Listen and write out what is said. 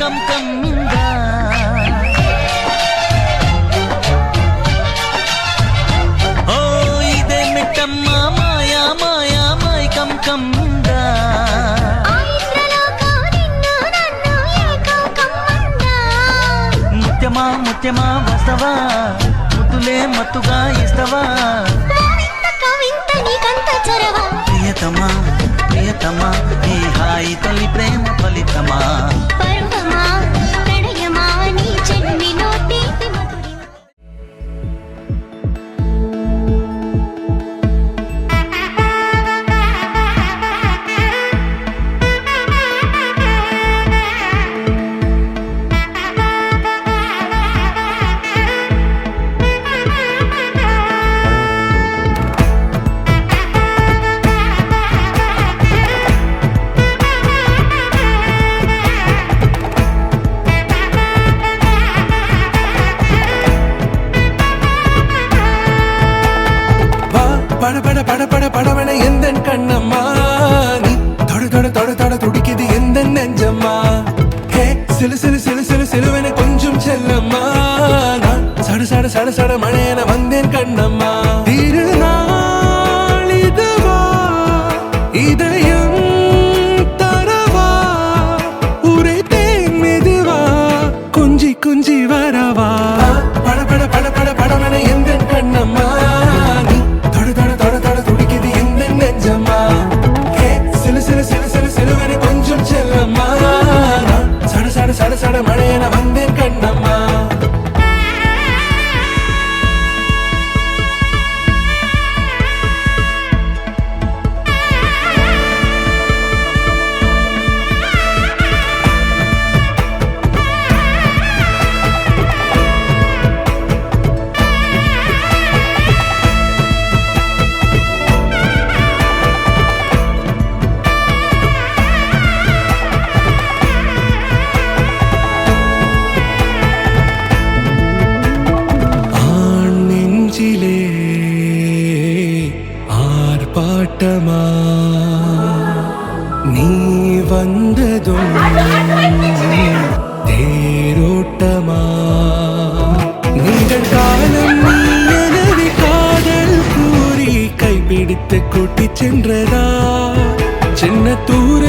come கம்மிந்தா ஓ இதே மிட்டம்மா மாயா மாயா மாய் come கம்மிந்தா ముత్యమా ముత్యమా వస్తవా ముద్దులే మత్తుగా ఇస్తవా ప్రియతమా ప్రియతమా ఈ హాయి తొలి ప్రేమ ఫలితమా பட பட பட பட படவன எந்த கண்ணம்மா நீ தொட தொட தொட தொட துடிக்குது எந்த நெஞ்சம்மா ஹே சிலு சிலு சிலு சிலு சிலுவன கொஞ்சம் செல்லம்மா நான் சட சட சட சட மழையன வந்தேன் கண்ணம்மா திருநாள் இதுவா இதயம் தரவா உரைத்தேன் மெதுவா குஞ்சி குஞ்சி வரவா பட பட பட பட படவன எந்த கண்ணம்மா சட சட மழையன வந்தேன் கண்ணம்மா ஆர்ப்பாட்டமா நீ வந்ததும் தேரோட்டமா நீங்கள் காலம் எனவே காதல் கூறி கைப்பிடித்து கூட்டிச் சென்றதா சின்ன தூர